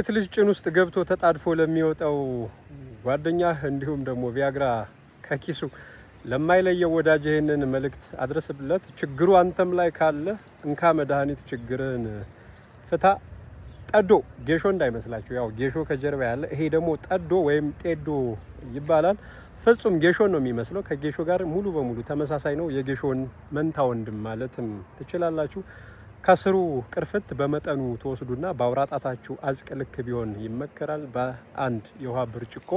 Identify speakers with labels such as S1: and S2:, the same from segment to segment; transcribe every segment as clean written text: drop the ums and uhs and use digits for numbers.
S1: ልጅ ጭን ውስጥ ገብቶ ተጣድፎ ለሚወጣው ጓደኛህ እንዲሁም ደግሞ ቪያግራ ከኪሱ ለማይለየው ወዳጅ ይሄንን መልእክት አድርስብለት። ችግሩ አንተም ላይ ካለ እንካ መድኃኒት ችግርን ፍታ። ጠዶ ጌሾ እንዳይመስላችሁ፣ ያው ጌሾ ከጀርባ ያለ ይሄ ደግሞ ጠዶ ወይም ጤዶ ይባላል። ፍጹም ጌሾን ነው የሚመስለው። ከጌሾ ጋር ሙሉ በሙሉ ተመሳሳይ ነው። የጌሾን መንታ ወንድም ማለትም ትችላላችሁ። ከስሩ ቅርፍት በመጠኑ ተወስዱና በአውራጣታችሁ አዝቅ ልክ ቢሆን ይመከራል። በአንድ የውሃ ብርጭቆ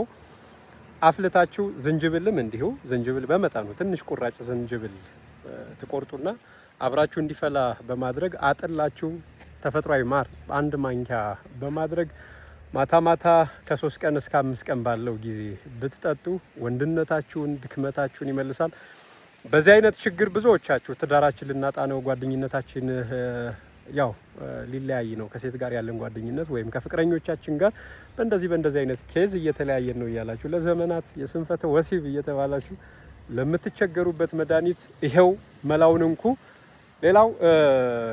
S1: አፍልታችሁ ዝንጅብልም እንዲሁ ዝንጅብል በመጠኑ ትንሽ ቁራጭ ዝንጅብል ትቆርጡና አብራችሁ እንዲፈላ በማድረግ አጥላችሁ ተፈጥሯዊ ማር አንድ ማንኪያ በማድረግ ማታ ማታ ከ3 ቀን እስከ 5 ቀን ባለው ጊዜ ብትጠጡ ወንድነታችሁን ድክመታችሁን ይመልሳል። በዚህ አይነት ችግር ብዙዎቻችሁ ትዳራችን ልናጣ ነው፣ ጓደኝነታችን ያው ሊለያይ ነው፣ ከሴት ጋር ያለን ጓደኝነት ወይም ከፍቅረኞቻችን ጋር በእንደዚህ አይነት ኬዝ እየተለያየን ነው እያላችሁ ለዘመናት የስንፈተ ወሲብ እየተባላችሁ ለምትቸገሩበት መድኃኒት ይሄው መላውን እንኩ። ሌላው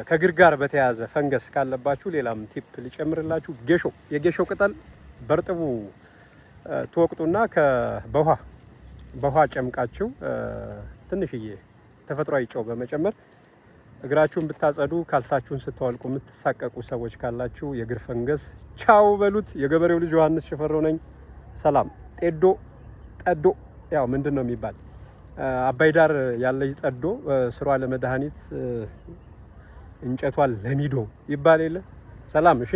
S1: ከእግር ጋር በተያያዘ ፈንገስ ካለባችሁ ሌላም ቲፕ ሊጨምርላችሁ፣ ጌሾ የጌሾ ቅጠል በርጥቡ ትወቅጡና በውሃ ጨምቃችሁ ትንሽዬ ተፈጥሯዊ ጨው በመጨመር እግራችሁን ብታጸዱ፣ ካልሳችሁን ስትዋልቁ የምትሳቀቁ ሰዎች ካላችሁ የእግር ፈንገስ ቻው በሉት። የገበሬው ልጅ ዮሐንስ ሽፈራው ነኝ። ሰላም። ጠዶ ያው ምንድን ነው የሚባል አባይ ዳር ያለች ጸዶ ስሯ ለመድኃኒት እንጨቷ ለሚዶ ይባል የለ። ሰላም። እሺ